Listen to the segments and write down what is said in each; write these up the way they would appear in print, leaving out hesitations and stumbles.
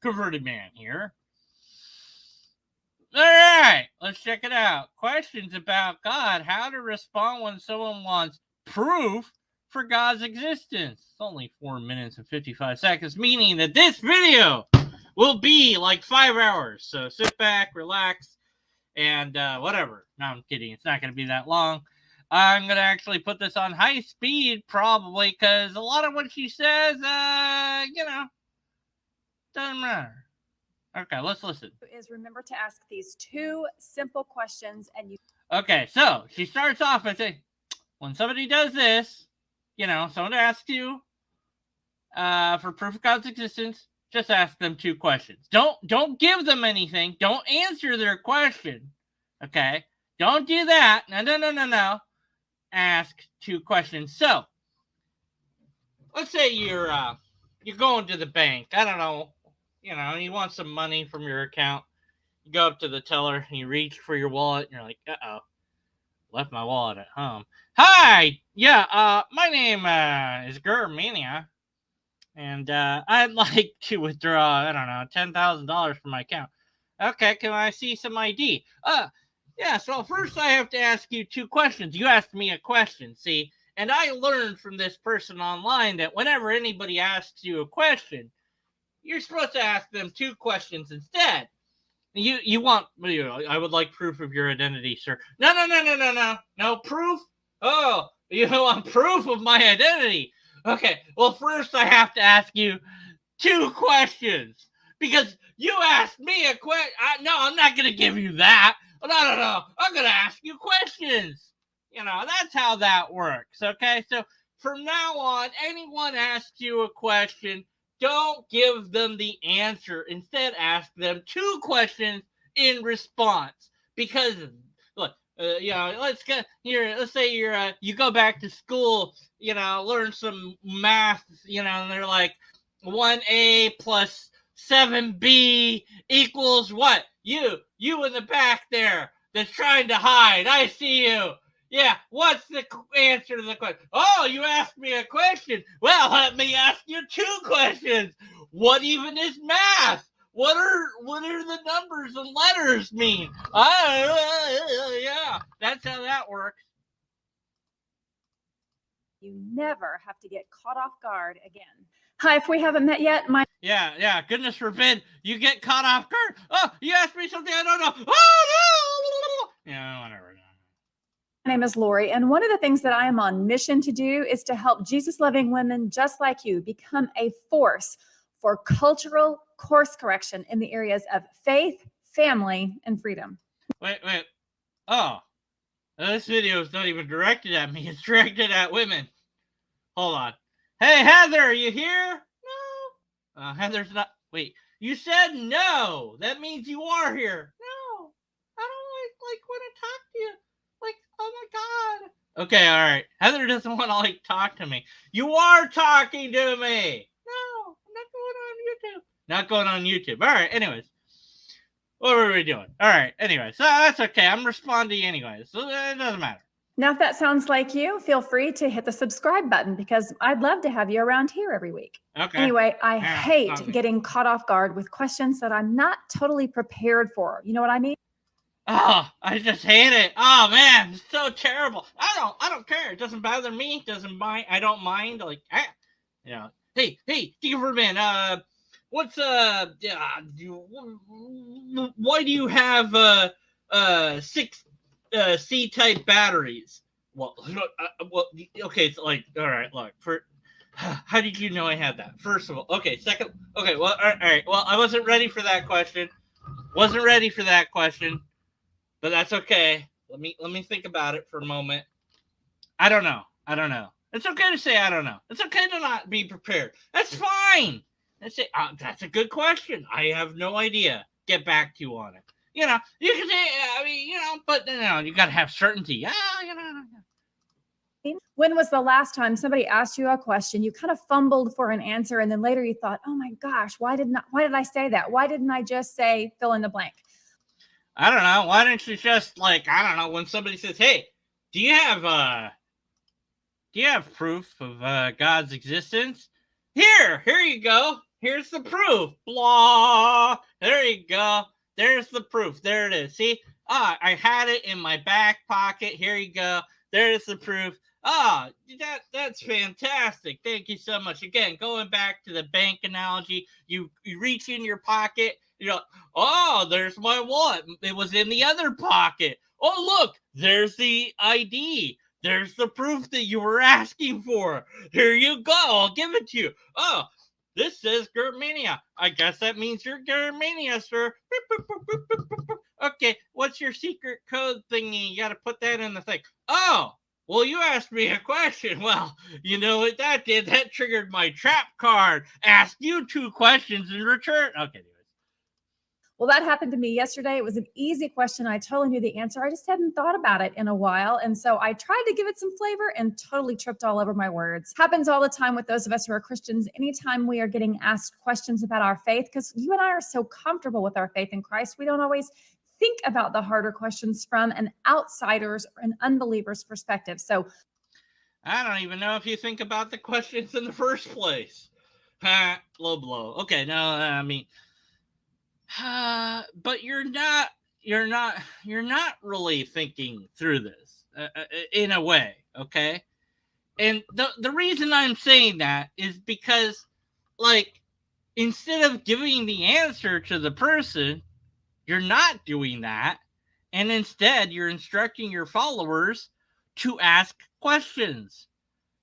Converted man here. All right, let's check it out. Questions about God. How to respond when someone wants proof for God's existence. It's only 4 minutes and 55 seconds, meaning that this video will be like 5 hours. So sit back, relax, and whatever. No, I'm kidding. It's not going to be that long. I'm going to actually put this on high speed probably because a lot of what she says, doesn't matter. Okay, let's listen. Is remember to ask these 2 simple questions and you. Okay, so she starts off by saying, when somebody does this, someone asks you for proof of God's existence, just ask them 2 questions. Don't give them anything. Don't answer their question. Okay? Don't do that. No. Ask 2 questions. So, let's say you're going to the bank. I don't know. You want some money from your account. You go up to the teller and you reach for your wallet and you're like, uh-oh, left my wallet at home. Hi, yeah, my name is Germania, and I'd like to withdraw, I don't know, $10,000 from my account. Okay, can I see some ID? Yeah, so first I have to ask you 2 questions. You asked me a question, see? And I learned from this person online that whenever anybody asks you a question, you're supposed to ask them 2 questions instead. You want, I would like proof of your identity, sir. No proof? Oh, you want proof of my identity? Okay, well, first I have to ask you 2 questions. Because you asked me a question. No, I'm not going to give you that. No. I'm going to ask you questions. That's how that works, okay? So from now on, anyone asks you a question, don't give them the answer. Instead, ask them 2 questions in response. Because, look, let's get here. Let's say you go back to school, learn some math, and they're like 1A plus 7B equals what? You in the back there that's trying to hide. I see you. Yeah, what's the answer to the question? Oh, you asked me a question. Well, let me ask you 2 questions. What even is math? What are the numbers and letters mean? Yeah, that's how that works. You never have to get caught off guard again. Hi, if we haven't met yet, Yeah, goodness forbid you get caught off guard. Oh, you asked me something I don't know. Oh, no! Yeah, whatever. My name is Lori, and one of the things that I am on mission to do is to help Jesus-loving women just like you become a force for cultural course correction in the areas of faith, family, and freedom. Wait. Oh, this video is not even directed at me. It's directed at women. Hold on. Hey, Heather, are you here? No. Heather's not. Wait, you said no. That means you are here. No, I don't like want to talk to you. Like, oh my God. Okay, all right. Heather doesn't want to talk to me. You are talking to me. No, I'm not going on YouTube. Not going on YouTube. All right. Anyways, what were we doing? All right. Anyways, so that's okay. I'm responding anyways, so it doesn't matter. Now, if that sounds like you, feel free to hit the subscribe button because I'd love to have you around here every week. Okay. Anyway, I hate getting caught off guard with questions that I'm not totally prepared for. You know what I mean? Oh, I just hate it. Oh man, it's so terrible. I don't care. It doesn't bother me. Doesn't mind. I don't mind. Hey, Diggerman. What's why do you have 6 C-type batteries? Well, okay. It's like, all right. Look, how did you know I had that? First of all, okay. Second, okay. Well, all right. Well, I wasn't ready for that question. But that's okay. Let me think about it for a moment. I don't know. It's okay to say I don't know. It's okay to not be prepared. That's fine. That's a good question. I have no idea. Get back to you on it. You can say, but you got to have certainty. When was the last time somebody asked you a question, you kind of fumbled for an answer, and then later you thought, oh my gosh, why did I say that? Why didn't I just say fill in the blank? I don't know. Why don't you just when somebody says, hey, do you have do you have proof of God's existence? Here you go. Here's the proof. Blah. There you go. There's the proof. There it is. See? I had it in my back pocket. Here you go. There's the proof. That's fantastic. Thank you so much. Again, going back to the bank analogy, you reach in your pocket, there's my wallet. It was in the other pocket. Oh, look, there's the ID. There's the proof that you were asking for. Here you go. I'll give it to you. Oh, this says Germania. I guess that means you're Germania, sir. Okay, what's your secret code thingy? You got to put that in the thing. Oh, well, you asked me a question. Well, you know what that did? That triggered my trap card. Ask you 2 questions in return. Okay, anyways. Well, that happened to me yesterday. It was an easy question. I totally knew the answer. I just hadn't thought about it in a while. And so I tried to give it some flavor and totally tripped all over my words. Happens all the time with those of us who are Christians. Anytime we are getting asked questions about our faith, because you and I are so comfortable with our faith in Christ, we don't always think about the harder questions from an outsider's or an unbeliever's perspective. So I don't even know if you think about the questions in the first place. Low blow. Okay, no, I mean, but you're not really thinking through this in a way, okay? And the reason I'm saying that is because, like, instead of giving the answer to the person, you're not doing that, and instead you're instructing your followers to ask questions.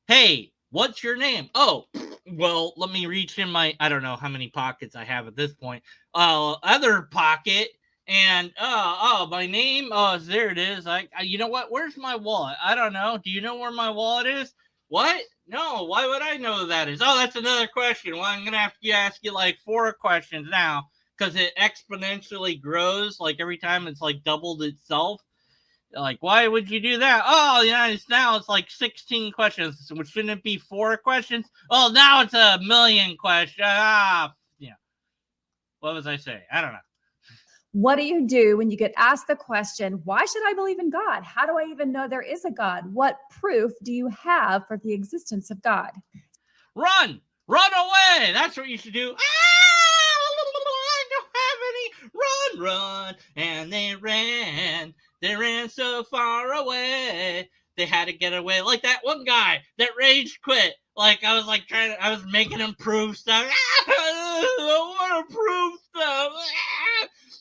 Hey, what's your name? Oh, well, let me reach in my, I don't know how many pockets I have at this point, other pocket, and my name, there it is. You know what? Where's my wallet? I don't know. Do you know where my wallet is? What? No, why would I know that is? Oh, that's another question. Well, I'm gonna have to ask you like 4 questions now, because it exponentially grows. Like every time it's like doubled itself. Like, why would you do that? Oh, it's like 16 questions, which shouldn't it be 4 questions? Oh, now it's a million questions. What was I saying? I don't know. what do you do when you get asked the question, why should I believe in God? How do I even know there is a God? What proof do you have for the existence of God? Run away. That's what you should do. I don't have any. Run. And they ran so far away. They had to get away. Like that one guy that rage quit. Like I was making him prove stuff. I want to prove stuff.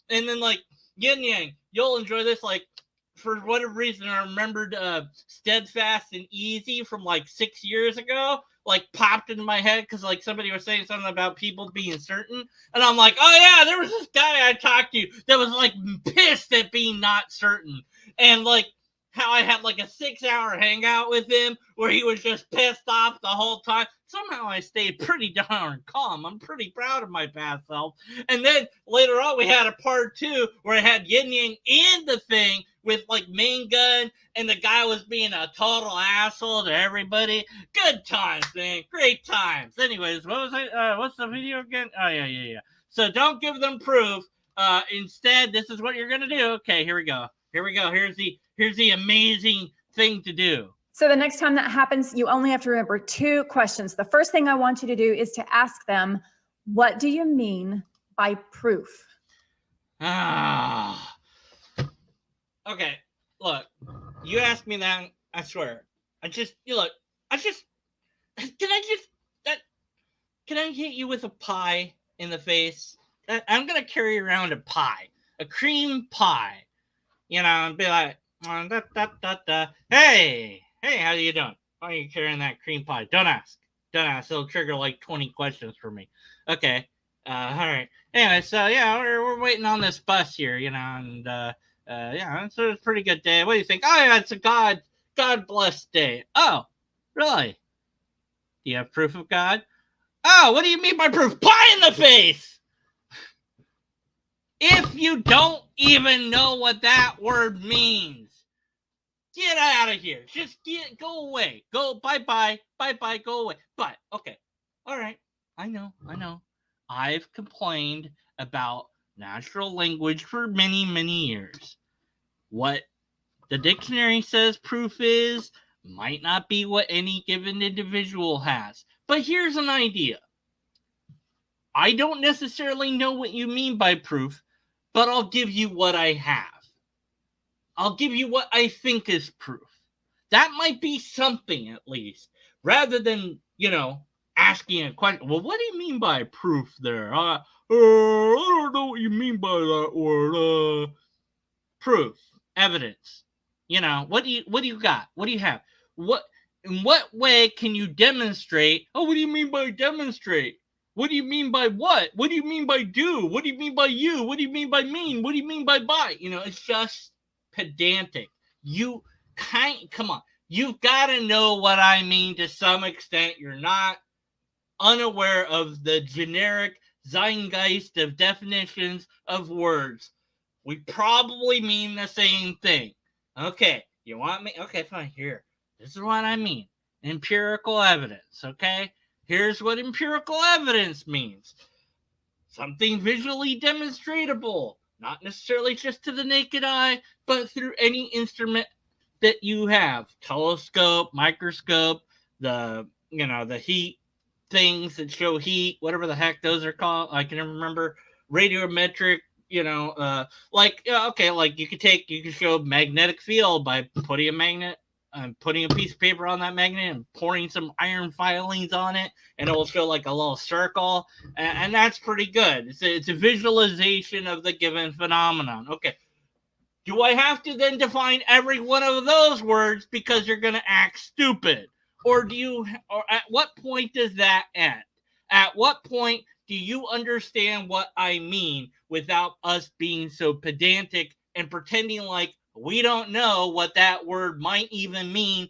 And then like yin yang, you'll enjoy this. Like for whatever reason, I remembered Steadfast and Easy from like 6 years ago. Like popped into my head because like somebody was saying something about people being certain, and I'm like, oh yeah, there was this guy I talked to that was like pissed at being not certain, and like how I had like a 6-hour hangout with him where he was just pissed off the whole time. Somehow I stayed pretty darn calm. I'm pretty proud of my past self. And then later on we had a part 2 where I had Yin Yang in the thing with like Main Gun, and the guy was being a total asshole to everybody. Good times, man. Great times. Anyways, what was I? What's the video again? Oh yeah. So don't give them proof. Instead, this is what you're gonna do. Okay, here we go. Here's the amazing thing to do. So the next time that happens, you only have to remember 2 questions. The first thing I want you to do is to ask them, what do you mean by proof? Okay, look, you asked me that, I swear. Can I hit you with a pie in the face? I'm going to carry around a pie, a cream pie, and be like, hey, how you doing? Why are you carrying that cream pie? Don't ask. It'll trigger like 20 questions for me. Okay, all right. Anyway, so yeah, we're waiting on this bus here, and so it's a pretty good day. What do you think? Oh yeah, it's a God blessed day. Oh, really? Do you have proof of God? Oh, what do you mean by proof? Pie in the face! If you don't even know what that word means, get out of here. Just go away. Go bye-bye, go away. But, okay, all right, I know. I've complained about natural language for many, many years. What the dictionary says proof is, might not be what any given individual has. But here's an idea. I don't necessarily know what you mean by proof, but I'll give you what I have. I'll give you what I think is proof. That might be something, at least, rather than, asking a question. Well, what do you mean by proof there? I don't know what you mean by that word. Proof, evidence. What do you got? What do you have? In what way can you demonstrate? Oh, what do you mean by demonstrate? What do you mean by what? What do you mean by do? What do you mean by you? What do you mean by mean? What do you mean by buy? It's just pedantic. Come on. You've got to know what I mean to some extent. You're not unaware of the generic zeitgeist of definitions of words. We probably mean the same thing. Okay, you want me? Okay, fine. Here. This is what I mean. Empirical evidence, okay? Here's what empirical evidence means. Something visually demonstrable. Not necessarily just to the naked eye, but through any instrument that you have. Telescope, microscope, the heat things that show heat, whatever the heck those are called. I can never remember. Radiometric, like you could show magnetic field by putting a magnet and putting a piece of paper on that magnet and pouring some iron filings on it, and it will show like a little circle, and that's pretty good. It's a visualization of the given phenomenon. Okay, do I have to then define every one of those words because you're going to act stupid? Or at what point does that end? At what point do you understand what I mean without us being so pedantic and pretending like we don't know what that word might even mean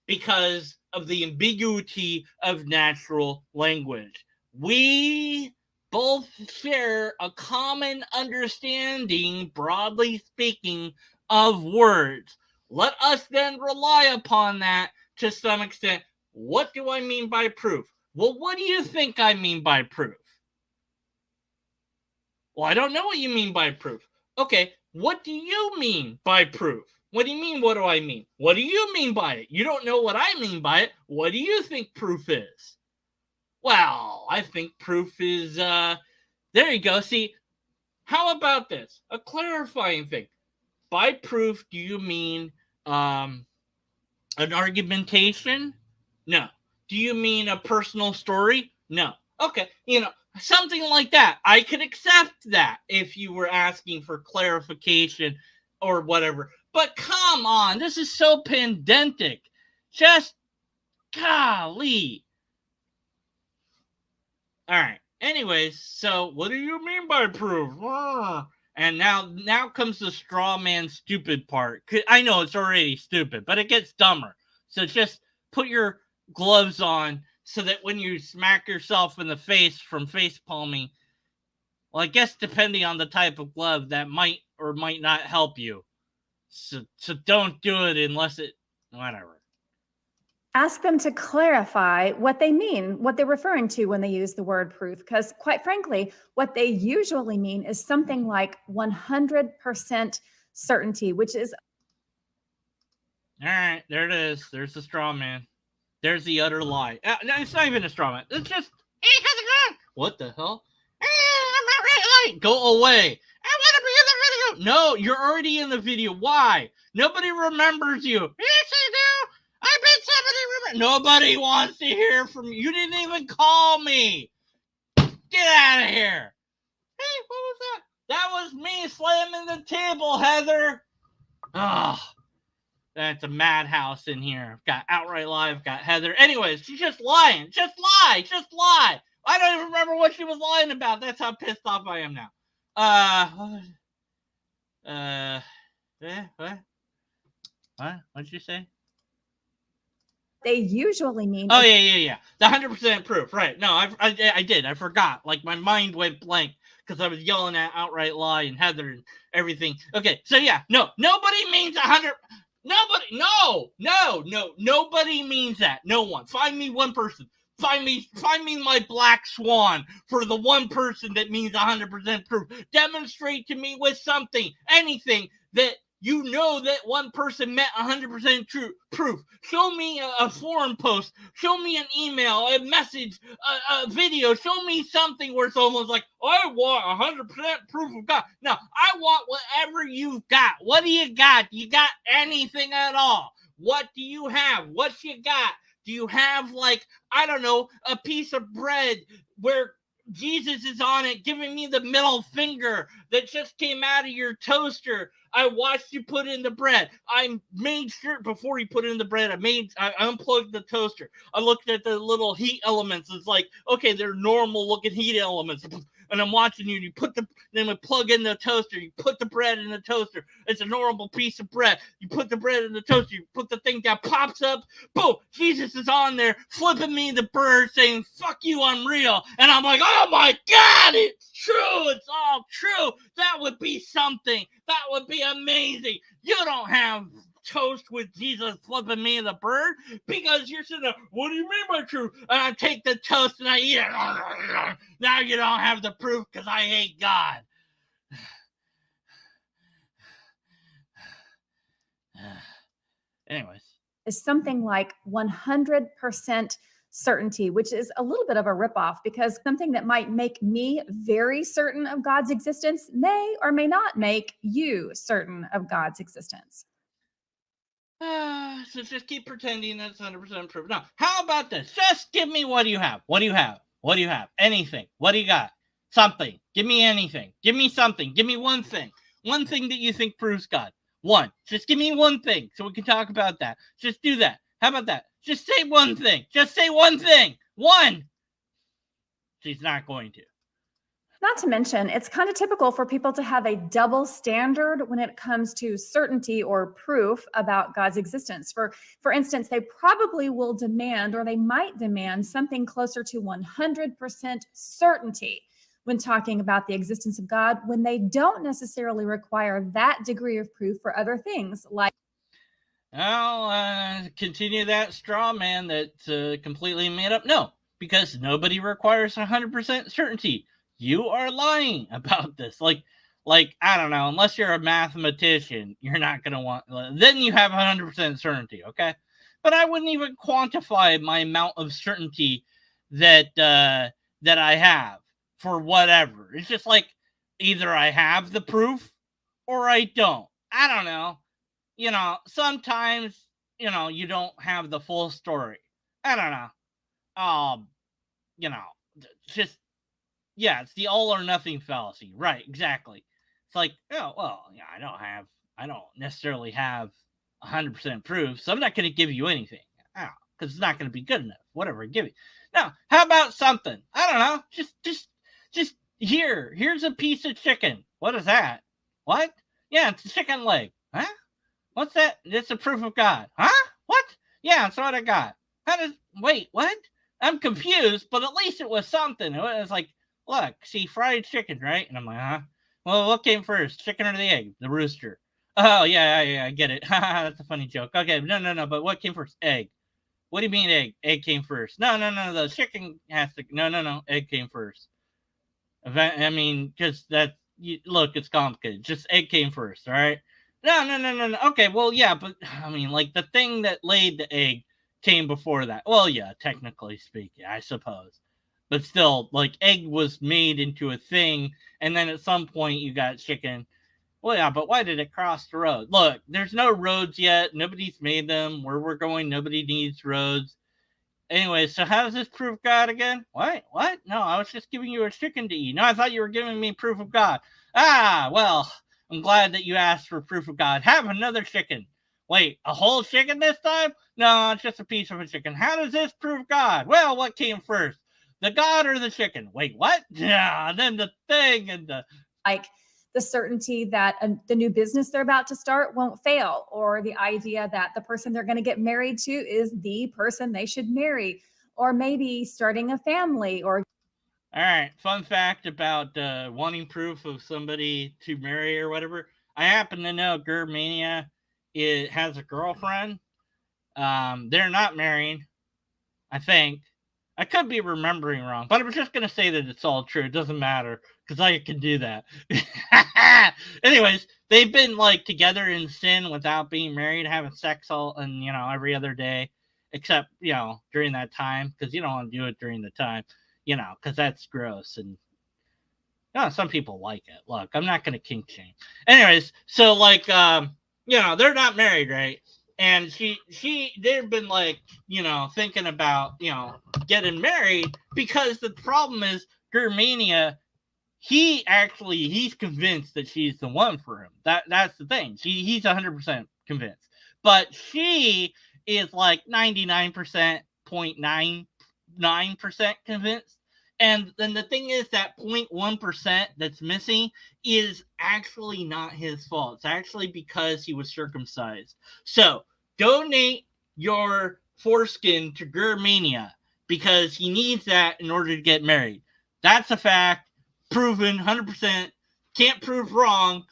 because of the ambiguity of natural language? We both share a common understanding, broadly speaking, of words. Let us then rely upon that to some extent. What do I mean by proof? Well, what do you think I mean by proof? Well, I don't know what you mean by proof. Okay, what do you mean by proof? What do you mean, what do I mean? What do you mean by it? You don't know what I mean by it. What do you think proof is? Well, I think proof is, there you go. See, how about this? A clarifying thing. By proof, do you mean an argumentation? No. Do you mean a personal story? No. Okay, something like that. I could accept that if you were asking for clarification or whatever. But come on, this is so pedantic. Just golly. All right. Anyways, so what do you mean by proof? And now comes the straw man stupid part. I know it's already stupid, but it gets dumber. So just put your gloves on so that when you smack yourself in the face from face palming, well, I guess depending on the type of glove, that might or might not help you. So don't do it unless it, whatever. Ask them to clarify what they mean, what they're referring to when they use the word proof. Because quite frankly, what they usually mean is something like 100% certainty, which is. All right, there it is. There's the straw man. There's the utter lie. No, it's not even a straw man. It's just, hey, how's it going? What the hell? I'm not right. Go away. I want to be in the video. No, you're already in the video. Why? Nobody remembers you. Yes, I do. I bet somebody remembers. Nobody wants to hear from you. You didn't even call me. Get out of here. Hey, what was that? That was me slamming the table, Heather. Oh, that's a madhouse in here. I've got Outright Lie. I've got Heather. Anyways, she's just lying. Just lie. Just lie. I don't even remember what she was lying about. That's how pissed off I am now. What? What'd you say? They usually mean. Oh, yeah. The 100% proof. Right. No, I did. I forgot. Like, my mind went blank because I was yelling at Outright Lie and Heather and everything. Okay, so yeah. No, nobody means 100. Nobody. No. Nobody means that. No one. Find me one person. Find me my black swan for the one person that means 100% proof. Demonstrate to me with something, anything that you know that one person met 100% true proof. Show me a forum post. Show me an email, a message, a video. Show me something where someone's like, I want 100% proof of God. No, I want whatever you've got. What do you got? You got anything at all? What do you have? What you got? Do you have, like, I don't know, a piece of bread where Jesus is on it, giving me the middle finger that just came out of your toaster? I watched you put in the bread. I made sure before you put in the bread, I unplugged the toaster. I looked at the little heat elements. It's like, okay, they're normal looking heat elements. And I'm watching you, and you then we plug in the toaster. You put the bread in the toaster. It's a normal piece of bread. You put the bread in the toaster. You put the thing down, pops up. Boom! Jesus is on there, flipping me the bird, saying, fuck you, I'm real. And I'm like, oh my God, it's true. It's all true. That would be something. That would be amazing. You don't have toast with Jesus flipping me the bird because you're sitting there, what do you mean by true? And I take the toast and I eat it. Now you don't have the proof because I hate God. Anyways. Is something like 100% certainty, which is a little bit of a ripoff because something that might make me very certain of God's existence may or may not make you certain of God's existence. So just keep pretending that's 100% proof. Now, how about this? Just give me what do you have? What do you have? What do you have? Anything. What do you got? Something. Give me anything. Give me something. Give me one thing. One thing that you think proves God. One. Just give me one thing so we can talk about that. Just do that. How about that? Just say one thing. Just say one thing. One. She's not going to. Not to mention, it's kind of typical for people to have a double standard when it comes to certainty or proof about God's existence. For instance, they probably will demand, or they might demand, something closer to 100% certainty when talking about the existence of God, when they don't necessarily require that degree of proof for other things like. I'll continue that straw man that's completely made up. No, because nobody requires 100% certainty. You are lying about this. Like I don't know, unless you're a mathematician, you're not going to want, then you have 100% certainty, okay? But I wouldn't even quantify my amount of certainty that I have for whatever. It's just like either I have the proof or I don't. I don't know. You know, sometimes, you know, you don't have the full story. I don't know. You know, just, yeah, it's the all or nothing fallacy. Right, exactly. It's like, oh, well, yeah, I don't necessarily have 100% proof, so I'm not going to give you anything. Because it's not going to be good enough. Whatever I give you. Now, how about something? I don't know. Just here's a piece of chicken. What is that? What? Yeah, it's a chicken leg. Huh? What's that? It's a proof of God. Huh? What? Yeah, that's what I got. Wait, what? I'm confused, but at least it was something. It was like, look, see, fried chicken, right? And I'm like, huh? Well, what came first, chicken or the egg? The rooster. Oh, yeah, I get it. That's a funny joke. Okay, no, but what came first? Egg. What do you mean egg? Egg came first. No, the chicken has to, no, egg came first. I mean, because look, it's complicated. Just egg came first, all right? No. Okay, well, yeah, but, I mean, like, the thing that laid the egg came before that. Well, yeah, technically speaking, I suppose. But still, like, egg was made into a thing, and then at some point you got chicken. Well, yeah, but why did it cross the road? Look, there's no roads yet. Nobody's made them. Where we're going, nobody needs roads. Anyway, so how does this prove God again? What? No, I was just giving you a chicken to eat. No, I thought you were giving me proof of God. Well, I'm glad that you asked for proof of God. Have another chicken. Wait, a whole chicken this time? No, it's just a piece of a chicken. How does this prove God? Well, what came first? The God or the chicken? Wait, what? Yeah, then the thing and the... Like the certainty that the new business they're about to start won't fail, or the idea that the person they're going to get married to is the person they should marry, or maybe starting a family, or... All right, fun fact about wanting proof of somebody to marry or whatever. I happen to know Germania has a girlfriend. They're not married, I think. I could be remembering wrong, but I'm just gonna say that it's all true. It doesn't matter because I can do that. Anyways, they've been like together in sin without being married, having sex all and every other day, except during that time because you don't want to do it during the time, because that's gross and some people like it. Look, I'm not gonna kink shame. Anyways, so like they're not married, right? And they've been like, thinking about, getting married because the problem is Germania, he's convinced that she's the one for him. That's the thing. He's 100% convinced. But she is like 99.99% convinced. And then the thing is that 0.1% that's missing is actually not his fault. It's actually because he was circumcised. So donate your foreskin to Germania because he needs that in order to get married. That's a fact. Proven 100%. Can't prove wrong.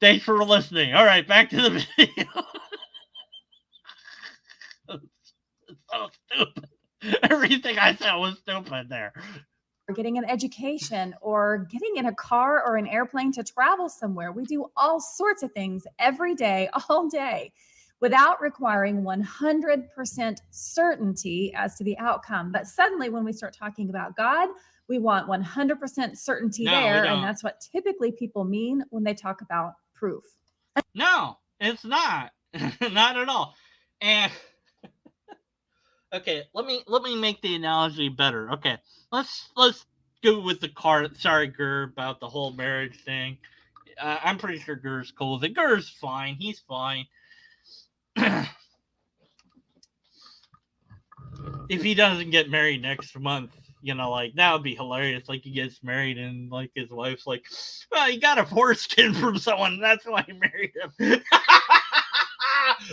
Thanks for listening. All right, back to the video. It's so stupid. Everything I said was stupid there. Or getting an education or getting in a car or an airplane to travel somewhere. We do all sorts of things every day, all day, without requiring 100% certainty as to the outcome. But suddenly when we start talking about God, we want 100% certainty there. And that's what typically people mean when they talk about proof. No, it's not. Not at all. And okay, let me make the analogy better. Okay, let's go with the car. Sorry, Gur, about the whole marriage thing. I'm pretty sure Gur's cool with it. Gur's fine. He's fine. If he doesn't get married next month, like that would be hilarious. Like he gets married and like his wife's like, well, he got a foreskin from someone. And that's why he married him.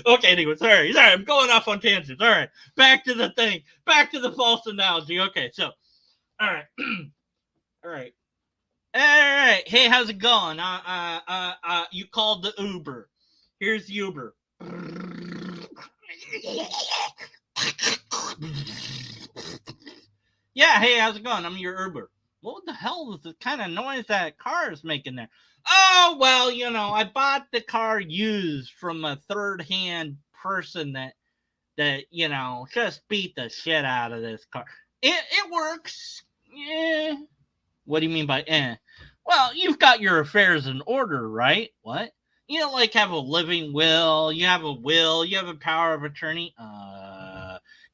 Okay, anyway, sorry, I'm going off on tangents. All right, back to the thing. Back to the false analogy. Okay, so, all right, all right. Hey, how's it going? You called the Uber. Here's the Uber. Yeah, hey, how's it going? I'm your Uber. What the hell is the kind of noise that car is making there? Oh, well, I bought the car used from a third-hand person that just beat the shit out of this car. It works. Yeah. What do you mean by eh? Well, you've got your affairs in order, right? What? You don't like have a living will, you have a will, you have a power of attorney.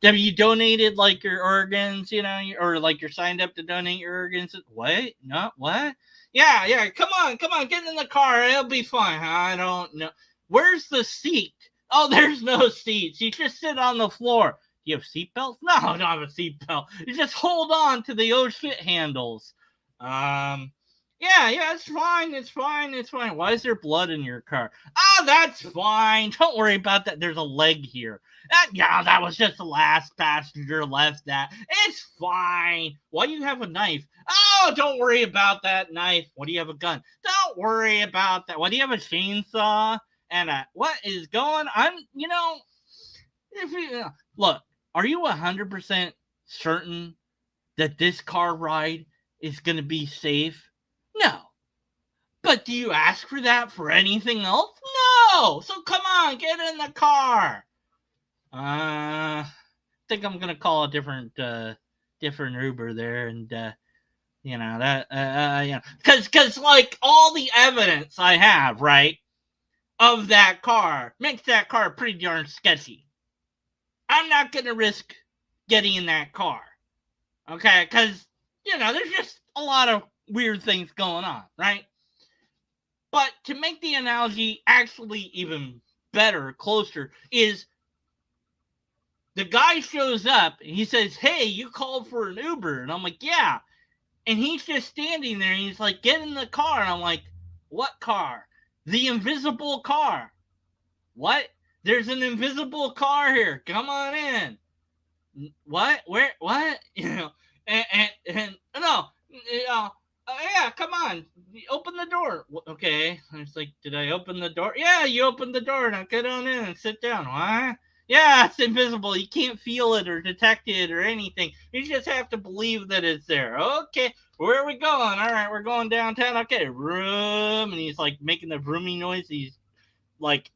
Have you donated like your organs, or like you're signed up to donate your organs? What? No, what? Yeah, come on, get in the car, it'll be fine. I don't know. Where's the seat? Oh, there's no seats. You just sit on the floor. Do you have seatbelts? No, I don't have a seatbelt. You just hold on to the oh shit handles. Yeah, it's fine. Why is there blood in your car? Oh, that's fine. Don't worry about that. There's a leg here. That was just the last passenger left that. It's fine. Why do you have a knife? Oh, don't worry about that knife. What do you have a gun? Don't worry about that. Why do you have a chainsaw? And what is going on? Look, are you 100% certain that this car ride is going to be safe? No. But do you ask for that for anything else? No. So come on, get in the car. I think I'm gonna call a different Uber there, and because like all the evidence I have, right, of that car makes that car pretty darn sketchy. I'm not gonna risk getting in that car, okay? Because there's just a lot of weird things going on, right? But to make the analogy actually even better, closer, is the guy shows up and he says, hey, you called for an Uber. And I'm like, yeah. And he's just standing there and he's like, get in the car. And I'm like, what car? The invisible car. What? There's an invisible car here. Come on in. What? Where? What? And no. Yeah, come on. Open the door. Okay. And it's like, did I open the door? Yeah, you opened the door. Now get on in and sit down. What? Yeah, it's invisible. You can't feel it or detect it or anything. You just have to believe that it's there. Okay, where are we going? All right, we're going downtown. Okay, vroom. And he's like making the vrooming noise. He's like,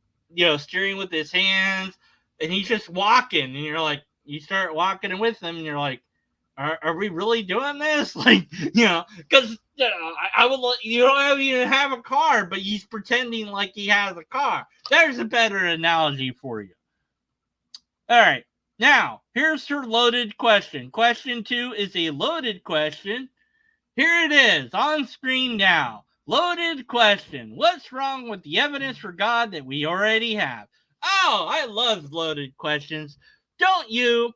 steering with his hands. And he's just walking. And you're like, you start walking with him and you're like, are we really doing this? Like, because I would, you don't even have a car, but he's pretending like he has a car. There's a better analogy for you. All right. Now, here's her loaded question. Question 2 is a loaded question. Here it is on screen now. Loaded question. What's wrong with the evidence for God that we already have? Oh, I love loaded questions. Don't you?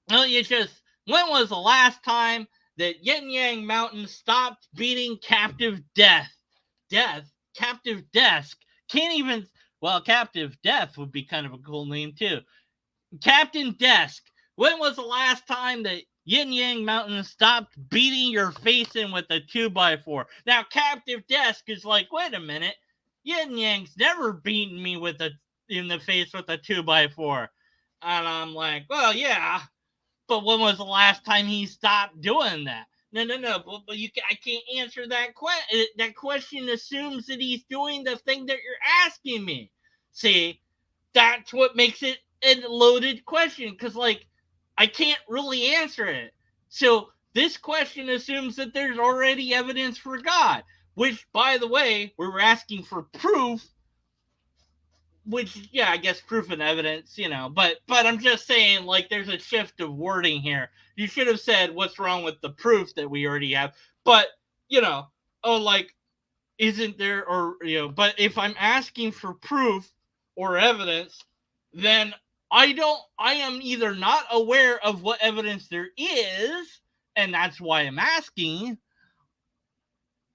Don't you just, when was the last time that Yin Yang Mountain stopped beating captive death? Captive desk. Can't even, well, captive death would be kind of a cool name too. Captain Desk, when was the last time that Yin Yang Mountain stopped beating your face in with a 2x4? Now, Captive Desk is like, wait a minute, Yin Yang's never beaten me in the face with a 2x4. And I'm like, well, yeah, but when was the last time he stopped doing that? No. But I can't answer that question. That question assumes that he's doing the thing that you're asking me. See, that's what makes it a loaded question, because like I can't really answer it. So this question assumes that there's already evidence for God, which, by the way, we were asking for proof. Which, yeah, I guess proof and evidence, but I'm just saying, like, there's a shift of wording here. You should have said what's wrong with the proof that we already have, but like, isn't there, or but if I'm asking for proof or evidence, then I am either not aware of what evidence there is, and that's why I'm asking,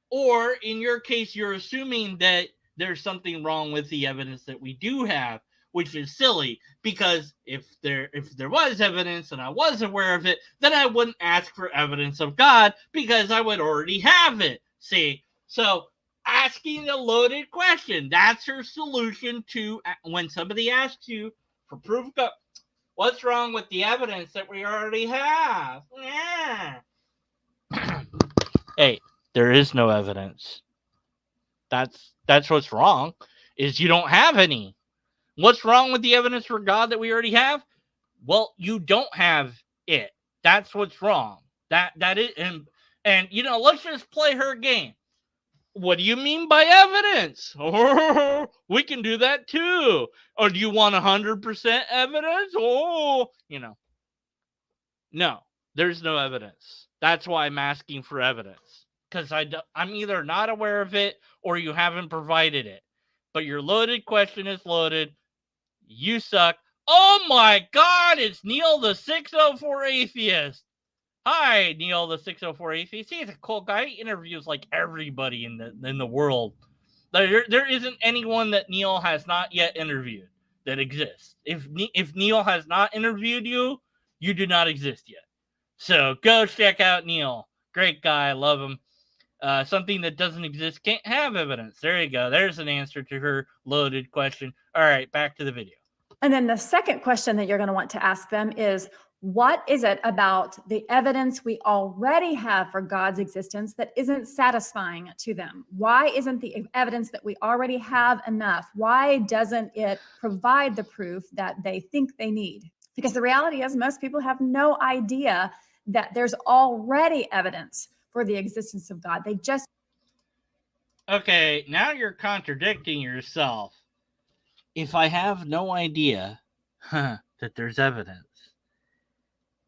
or in your case, you're assuming that there's something wrong with the evidence that we do have, which is silly, because if there was evidence and I was aware of it, then I wouldn't ask for evidence of God, because I would already have it. See? So asking a loaded question, that's her solution to when somebody asks you for proof of God. What's wrong with the evidence that we already have? Yeah. Hey, there is no evidence. That's what's wrong, is you don't have any. What's wrong with the evidence for God that we already have? Well, you don't have it. That's what's wrong. That is, and let's just play her game. What do you mean by evidence? Oh, we can do that too. Or do you want 100% evidence? No, there's no evidence. That's why I'm asking for evidence, because I'm either not aware of it or you haven't provided it. But your loaded question is loaded. You suck. Oh my God, it's Neil the 604 Atheist. Hi, Neil the 604 Atheist. He's a cool guy. He interviews like everybody in the world. There isn't anyone that Neil has not yet interviewed that exists. If Neil has not interviewed you, you do not exist yet. So go check out Neil. Great guy. Love him. Something that doesn't exist can't have evidence. There you go. There's an answer to her loaded question. All right, back to the video. And then the second question that you're going to want to ask them is, what is it about the evidence we already have for God's existence that isn't satisfying to them? Why isn't the evidence that we already have enough? Why doesn't it provide the proof that they think they need? Because the reality is, most people have no idea that there's already evidence for the existence of God. They just... Okay, now you're contradicting yourself. If I have no idea that there's evidence,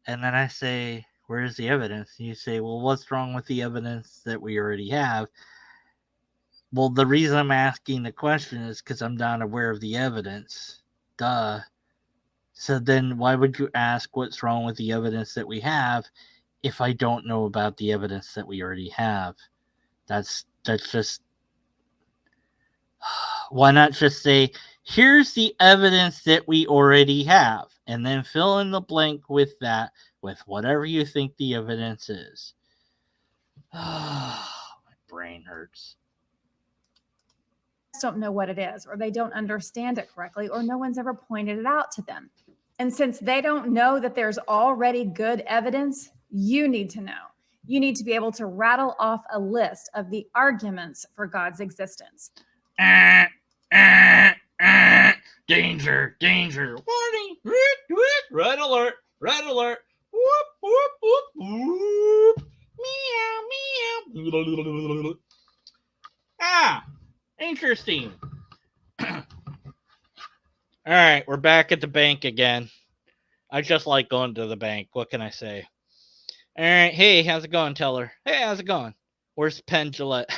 and then I say, where's the evidence? And you say, well, what's wrong with the evidence that we already have? Well, the reason I'm asking the question is because I'm not aware of the evidence. Duh. So then why would you ask what's wrong with the evidence that we have if I don't know about the evidence that we already have? That's just... Why not just say, here's the evidence that we already have, and then fill in the blank with that, with whatever you think the evidence is. My brain hurts. don't know what it is, or they don't understand it correctly, or no one's ever pointed it out to them. And since they don't know that there's already good evidence, you need to know. You need to be able to rattle off a list of the arguments for God's existence. Danger, danger, warning, red alert, red alert, whoop, whoop, whoop, whoop, meow, meow. Ah, interesting. All right, we're back at the bank again. I just like going to the bank. What can I say? All right, hey, how's it going, teller? Hey, how's it going? Where's Penn Gillette?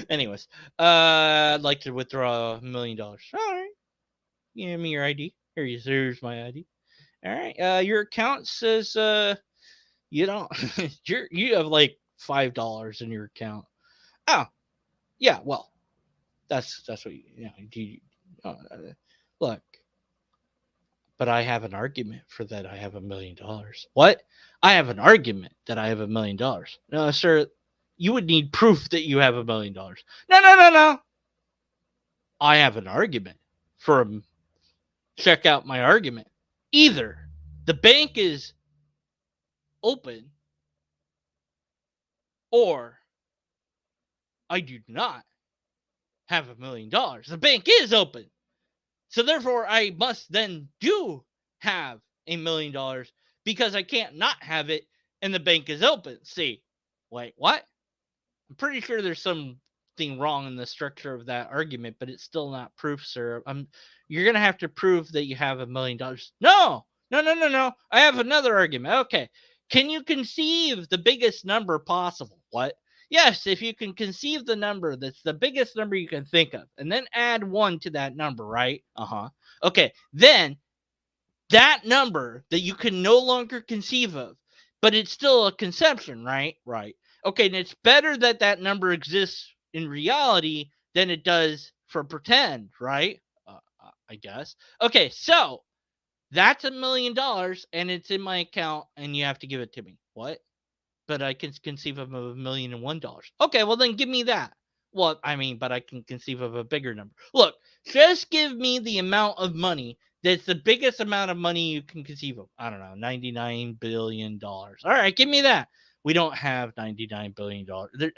Anyways, I'd like to withdraw $1 million. All right, give me your ID. Here's my ID. All right, your account says you don't. you have like $5 in your account. Oh, yeah. Well, that's what you look. But I have an argument for that. I have $1 million. What? I have an argument that I have $1 million. No, sir. You would need proof that you have $1 million. No. I have an argument for him. Check out my argument. Either the bank is open or I do not have $1 million. The bank is open. So therefore, I must then do have $1 million because I can't not have it and the bank is open. See, wait, what? I'm pretty sure there's something wrong in the structure of that argument, but it's still not proof, sir. You're going to have to prove that you have $1 million. No. I have another argument. Okay. Can you conceive the biggest number possible? What? Yes, if you can conceive the number that's the biggest number you can think of, and then add 1 to that number, right? Okay, then that number that you can no longer conceive of, but it's still a conception, right? Right. Okay, and it's better that that number exists in reality than it does for pretend, right? I guess. Okay, so that's $1 million, and it's in my account, and you have to give it to me. What? But I can conceive of $1 million and $1. Okay, well then give me that. Well, I mean, but I can conceive of a bigger number. Look, just give me the amount of money that's the biggest amount of money you can conceive of. I don't know, $99 billion. All right, give me that. We don't have $99 billion.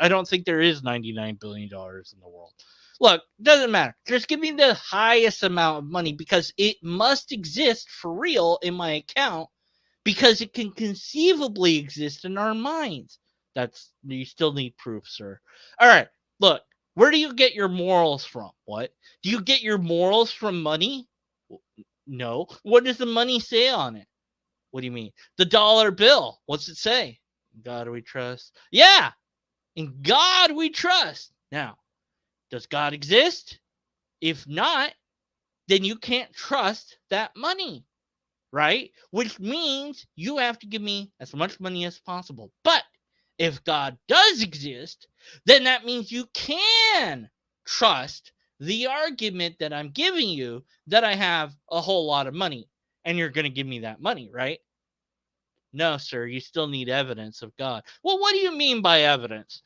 I don't think there is $99 billion in the world. Look, doesn't matter. Just give me the highest amount of money because it must exist for real in my account because it can conceivably exist in our minds. You still need proof, sir. All right, look, where do you get your morals from? What? Do you get your morals from money? No. What does the money say on it? What do you mean? The dollar bill. What's it say? In God we trust. Yeah, in God we trust. Now, does God exist? If not, then you can't trust that money. Right? Which means you have to give me as much money as possible. But if God does exist, then that means you can trust the argument that I'm giving you that I have a whole lot of money and you're going to give me that money, right? No, sir, you still need evidence of God. Well, what do you mean by evidence?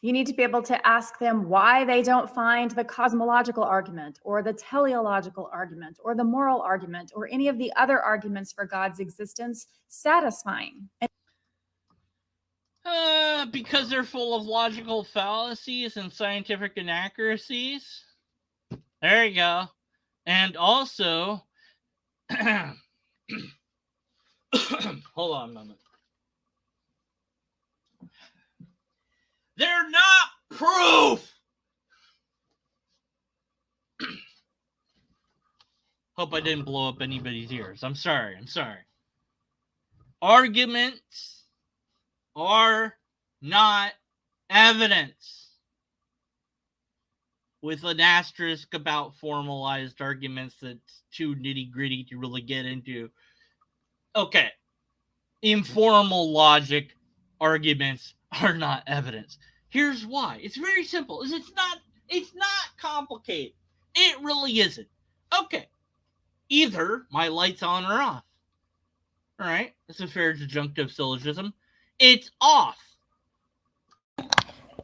You need to be able to ask them why they don't find the cosmological argument or the teleological argument or the moral argument or any of the other arguments for God's existence satisfying. Because they're full of logical fallacies and scientific inaccuracies. There you go. And also, hold on a moment. They're not proof. Hope I didn't blow up anybody's ears. I'm sorry. Arguments are not evidence. With an asterisk about formalized arguments that's too nitty-gritty to really get into. Okay. Informal logic arguments are not evidence. Here's why. It's very simple. It's not complicated. It really isn't. Okay. Either my light's on or off. All right. That's a fair disjunctive syllogism. It's off.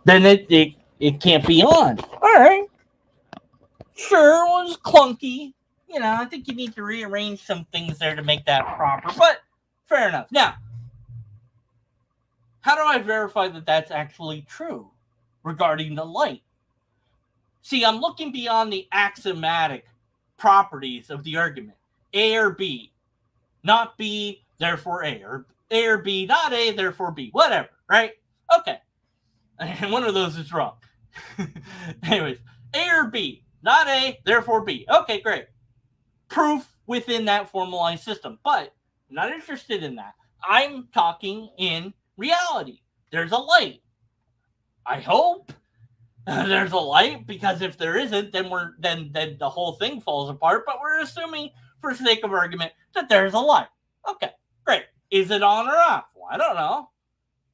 then it can't be on. All right. Sure, it was clunky. You know, I think you need to rearrange some things there to make that proper, but fair enough. Now, how do I verify that that's actually true regarding the light? See, I'm looking beyond the axiomatic properties of the argument. A or B, not B, therefore A, or A or B, not A, therefore B, whatever, right? Okay. And one of those is wrong. Anyways, A or B, not A, therefore B. Okay, great. Proof within that formalized system. But I'm not interested in that. I'm talking in reality. There's a light. I hope there's a light, because if there isn't, then then the whole thing falls apart. But we're assuming, for sake of argument, that there's a light. Okay, great. Is it on or off? Well, I don't know.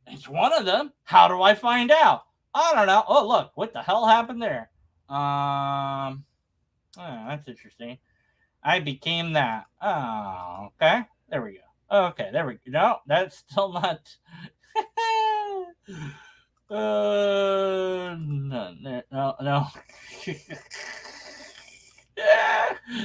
It's one of them. How do I find out? I don't know. Oh, look, what the hell happened there? Oh, that's interesting. I became that. Oh, okay. There we go. Okay, there we go. No, that's still not. No.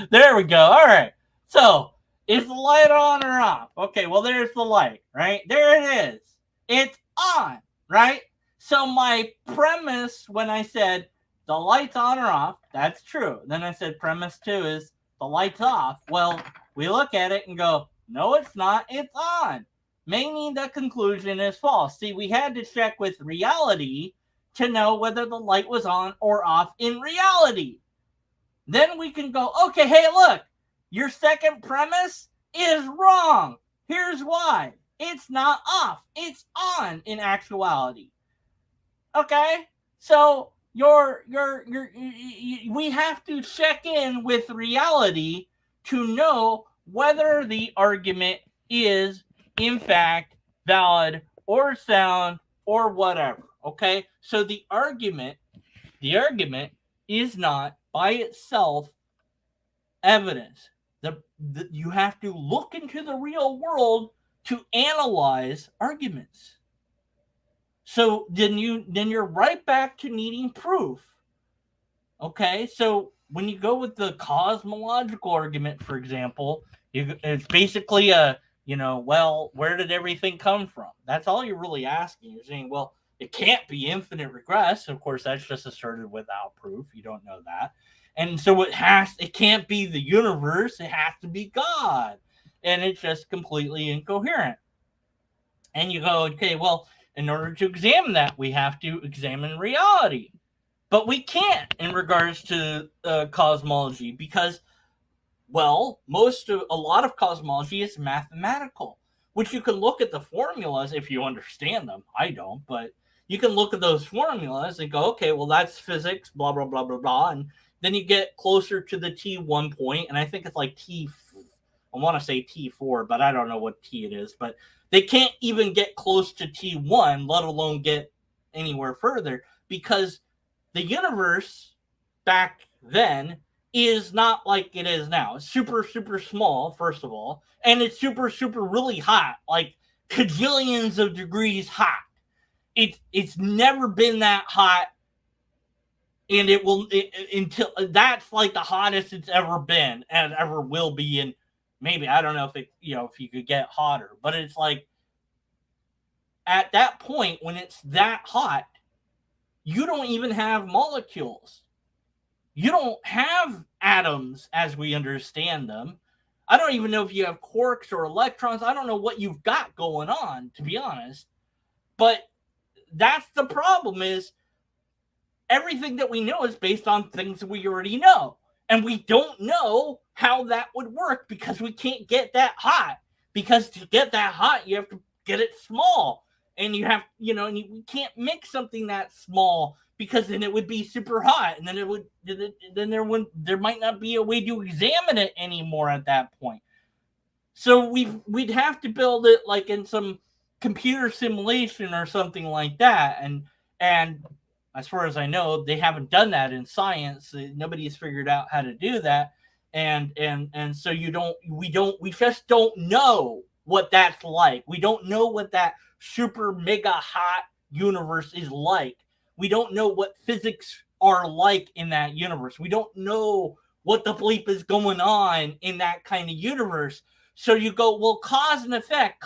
There we go. All right. So, is the light on or off? Okay, well, there's the light, right? There it is. It's on, right? So, my premise when I said the light's on or off, that's true. Then I said premise 2 is the light's off. Well, we look at it and go, no, it's not. It's on. Meaning the conclusion is false. See, we had to check with reality to know whether the light was on or off in reality. Then we can go, okay, hey, look, your second premise is wrong. Here's why. It's not off. It's on in actuality. Okay? So we have to check in with reality to know whether the argument is in fact valid or sound or whatever. Okay? So the argument is not by itself evidence. You have to look into the real world to analyze arguments. So then you're right back to needing proof. Okay, so when you go with the cosmological argument, for example, it's basically well, where did everything come from? That's all you're really asking. You're saying, well, it can't be infinite regress. Of course, that's just asserted without proof. You don't know that. And so it can't be the universe. It has to be God. And it's just completely incoherent. And you go, okay, well, in order to examine that, we have to examine reality. But we can't in regards to cosmology because, well, a lot of cosmology is mathematical, which you can look at the formulas if you understand them. I don't, but you can look at those formulas and go, okay, well, that's physics, blah, blah, blah, blah, blah. And then you get closer to the T1 point, and I think it's like I want to say T4, but I don't know what T it is. But they can't even get close to T1, let alone get anywhere further, because the universe back then is not like it is now. It's super, super small, first of all, and it's super, super really hot, like cajillions of degrees hot. It's never been that hot, and until that's like the hottest it's ever been and ever will be. And maybe I don't know if you could get hotter, but it's like at that point when it's that hot, you don't even have molecules. You don't have atoms as we understand them. I don't even know if you have quarks or electrons. I don't know what you've got going on, to be honest. But that's the problem, is everything that we know is based on things that we already know. And we don't know how that would work because we can't get that hot. Because to get that hot, you have to get it small. And you have, and we can't mix something that small because then it would be super hot. And then there might not be a way to examine it anymore at that point. So we'd have to build it like in some computer simulation or something like that. And as far as I know, they haven't done that in science. Nobody's figured out how to do that. And so we just don't know what that's like. We don't know what that super mega hot universe is like. We don't know what physics are like in that universe. We don't know what the bleep is going on in that kind of universe. So you go, well, cause and effect,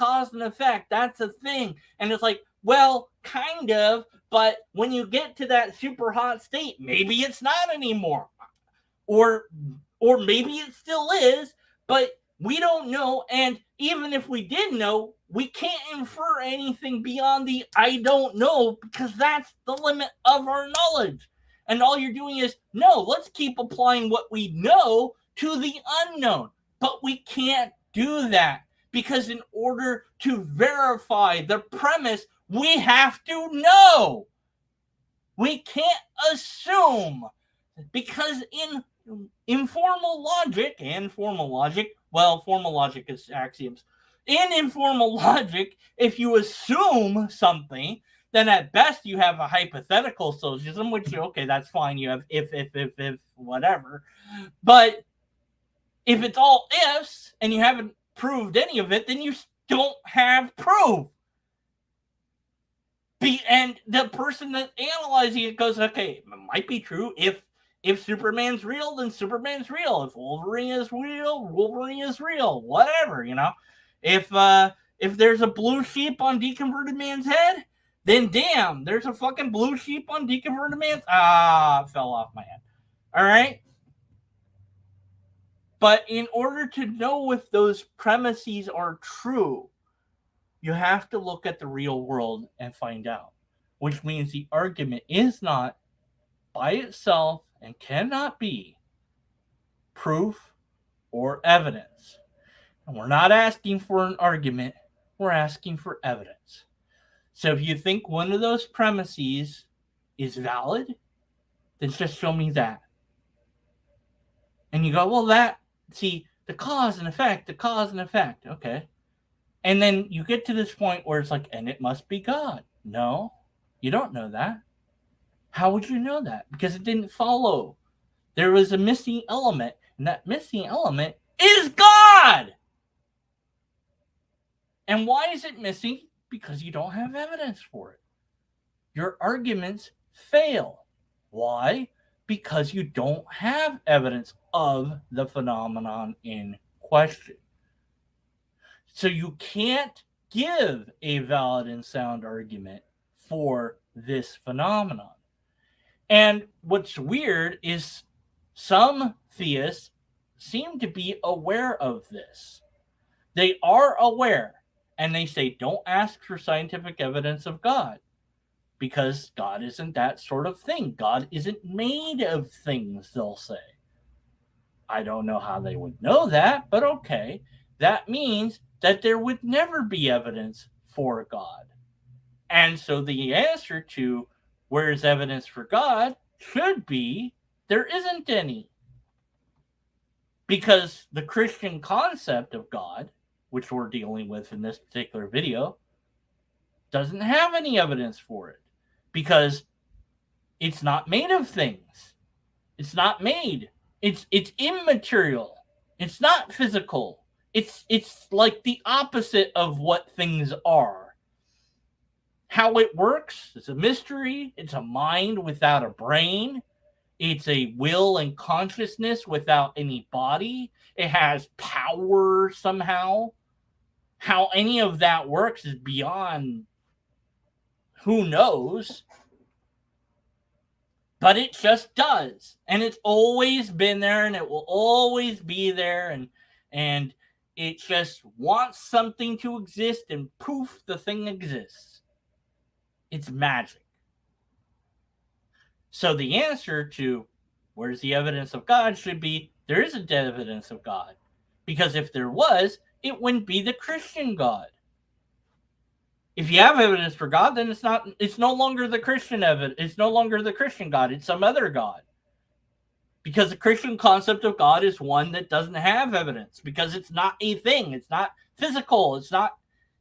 that's a thing. And it's like, well, kind of, but when you get to that super hot state, maybe it's not anymore. Or maybe it still is, but we don't know. And even if we did know, we can't infer anything beyond the I don't know, because that's the limit of our knowledge. And all you're doing is, no, let's keep applying what we know to the unknown. But we can't do that, because in order to verify the premise, we have to know. We can't assume, because in informal logic and formal logic, well, formal logic is axioms. In informal logic, if you assume something, then at best you have a hypothetical syllogism, which, okay, that's fine. You have if, whatever. But if it's all ifs and you haven't proved any of it, then you don't have proof. And the person that's analyzing it goes, okay, it might be true. If Superman's real, then Superman's real. If Wolverine is real, Wolverine is real. Whatever, you know. If there's a blue sheep on Deconverted Man's head, then damn, there's a fucking blue sheep on Deconverted Man's... it fell off my head. All right? But in order to know if those premises are true, you have to look at the real world and find out. Which means the argument is not by itself and cannot be proof or evidence. And we're not asking for an argument, we're asking for evidence. So if you think one of those premises is valid, then just show me that. And you go, well, the cause and effect, okay. And then you get to this point where it's like, and it must be God. No, you don't know that. How would you know that? Because it didn't follow. There was a missing element, and that missing element is God. And why is it missing? Because you don't have evidence for it. Your arguments fail. Why? Because you don't have evidence of the phenomenon in question. So you can't give a valid and sound argument for this phenomenon. And what's weird is some theists seem to be aware of this. They are aware, and they say, don't ask for scientific evidence of God, because God isn't that sort of thing. God isn't made of things, they'll say. I don't know how they would know that, but okay. That means that there would never be evidence for God. And so the answer to where's evidence for God should be there isn't any. Because the Christian concept of God, which we're dealing with in this particular video, doesn't have any evidence for it. Because it's not made of things. It's not made. It's immaterial. It's not physical. It's like the opposite of what things are. How it works is a mystery. It's a mind without a brain. It's a will and consciousness without any body. It has power somehow. How any of that works is beyond who knows. But it just does. And it's always been there, and it will always be there. And it just wants something to exist, and poof, the thing exists. It's magic. So the answer to where's the evidence of God should be there isn't evidence of God. Because if there was, it wouldn't be the Christian God. If you have evidence for God, then it's no longer the Christian evidence. It's no longer the Christian God. It's some other God. Because the Christian concept of God is one that doesn't have evidence. Because it's not a thing. It's not physical.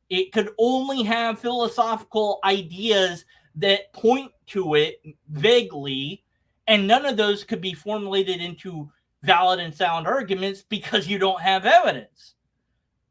It could only have philosophical ideas that point to it vaguely. And none of those could be formulated into valid and sound arguments because you don't have evidence.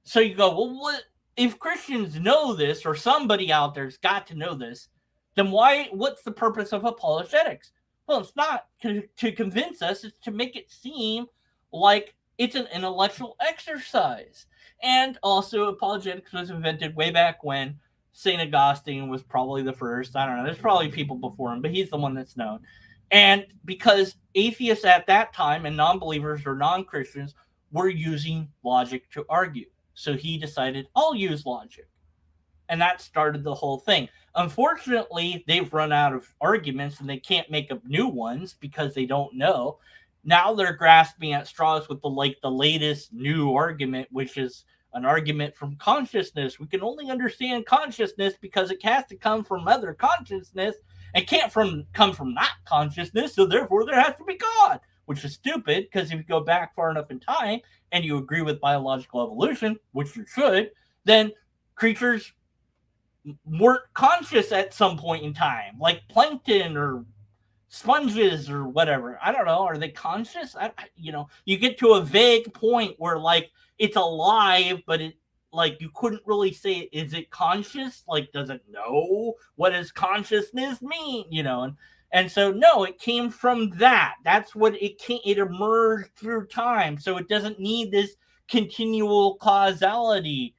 So you go, well, what if Christians know this, or somebody out there's got to know this, then what's the purpose of apologetics? Well, it's not to convince us, it's to make it seem like it's an intellectual exercise. And also, apologetics was invented way back when. St. Augustine was probably the first. I don't know. There's probably people before him, but he's the one that's known. And because atheists at that time and non-believers or non-Christians were using logic to argue. So he decided, I'll use logic. And that started the whole thing. Unfortunately, they've run out of arguments and they can't make up new ones because they don't know. Now they're grasping at straws with the latest new argument, which is an argument from consciousness. We can only understand consciousness because it has to come from other consciousness and can't come from not consciousness, so therefore there has to be God, which is stupid because if you go back far enough in time and you agree with biological evolution, which you should, then creatures weren't conscious at some point in time, like plankton or sponges or whatever. I don't know. Are they conscious? You get to a vague point where like it's alive, but it like you couldn't really say, is it conscious? Like, does it know what does consciousness mean? And so no, it came from that. That's what it came. It emerged through time, so it doesn't need this continual causality.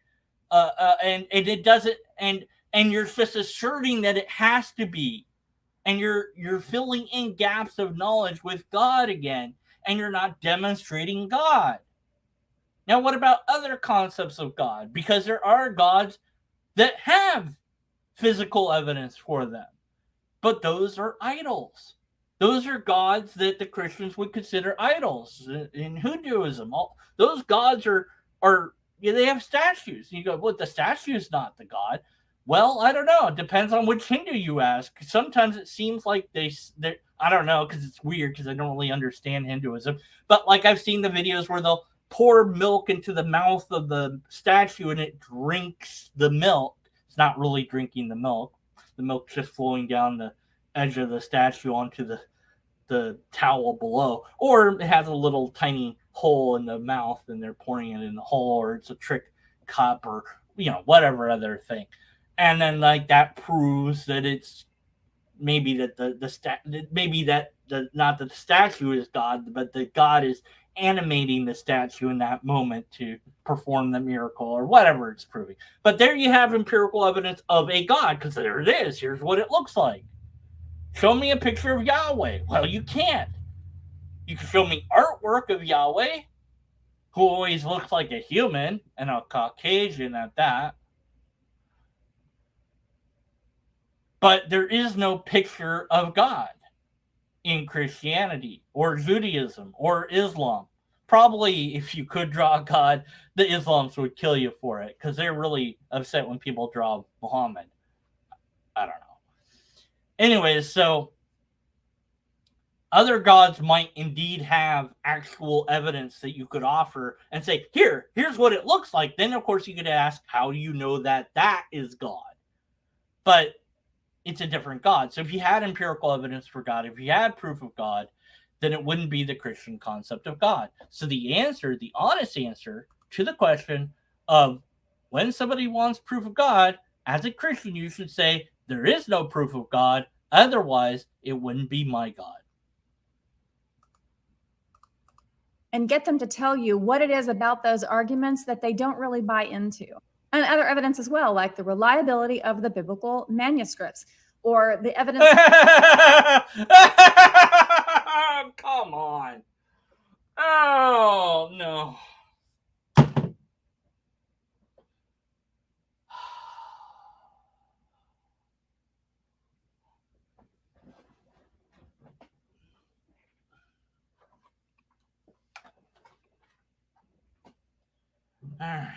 And it doesn't. And you're just asserting that it has to be. And you're filling in gaps of knowledge with God again, and you're not demonstrating God. Now, what about other concepts of God? Because there are gods that have physical evidence for them, but those are idols. Those are gods that the Christians would consider idols. In Hinduism, those gods are they have statues. You go, well, the statue is not the god. Well, I don't know. It depends on which Hindu you ask. Sometimes it seems like they I don't know, because it's weird because I don't really understand Hinduism. But like I've seen the videos where they'll pour milk into the mouth of the statue and it drinks the milk. It's not really drinking the milk. The milk's just flowing down the edge of the statue onto the towel below. Or it has a little tiny hole in the mouth and they're pouring it in the hole, or it's a trick cup, or whatever other thing. And then like that proves that it's maybe that not that the statue is God, but that God is animating the statue in that moment to perform the miracle or whatever it's proving. But there you have empirical evidence of a God, because there it is. Here's what it looks like. Show me a picture of Yahweh. Well, you can't. You can show me artwork of Yahweh, who always looks like a human and a Caucasian at that. But there is no picture of God in Christianity or Judaism or Islam. Probably if you could draw God, the Islams would kill you for it because they're really upset when people draw Muhammad. I don't know. Anyways, so other gods might indeed have actual evidence that you could offer and say, here's what it looks like. Then, of course, you could ask, how do you know that is God? But it's a different God. So if you had empirical evidence for God, if you had proof of God, then it wouldn't be the Christian concept of God. So the honest answer to the question of when somebody wants proof of God, as a Christian, you should say, there is no proof of God. Otherwise, it wouldn't be my God. And get them to tell you what it is about those arguments that they don't really buy into. And other evidence as well, like the reliability of the biblical manuscripts or the evidence. Come on. Oh, no. All right.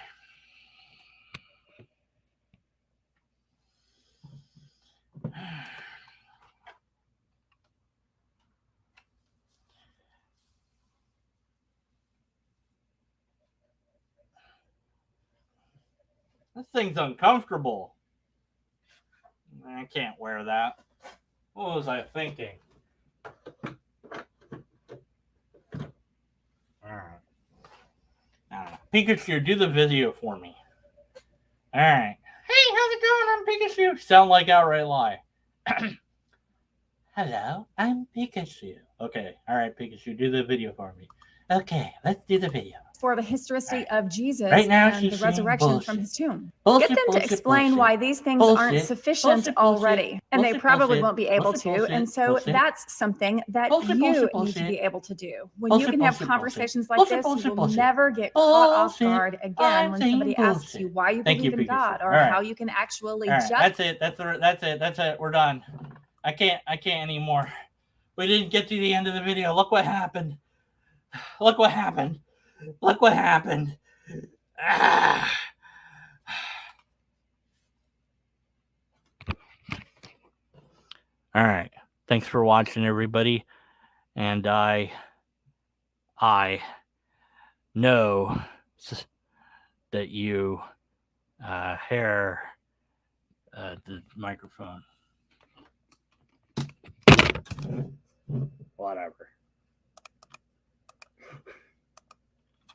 This thing's uncomfortable. I can't wear that. What was I thinking? Alright. Pikachu, do the video for me. Alright. Hey, how's it going? I'm Pikachu. Sound like outright lie. Hello, I'm Pikachu. Okay, all right, Pikachu, do the video for me. Okay, let's do the video. For the historicity Right. of Jesus Right now, and she's the saying resurrection from bullshit. his tomb. Bullshit, Get them bullshit, to explain bullshit. why these things aren't Bullshit, sufficient bullshit, already. And they bullshit, probably bullshit, won't be able bullshit, to. bullshit, And so bullshit. that's something that Bullshit, you bullshit, need to bullshit. be able to do. When Bullshit, you can have bullshit, conversations bullshit. like this, Bullshit, you will bullshit. never get caught off Bullshit. guard again I'm when saying somebody asks bullshit. you why you Thank you, believe in Pikachu. God or All right. how you can actually All right, judge. that's it. That's it. We're done. I can't anymore. We didn't get to the end of the video. Look what happened. Look what happened. Look what happened. Ah. All right. Thanks for watching, everybody. And I know that you hear the microphone. Whatever.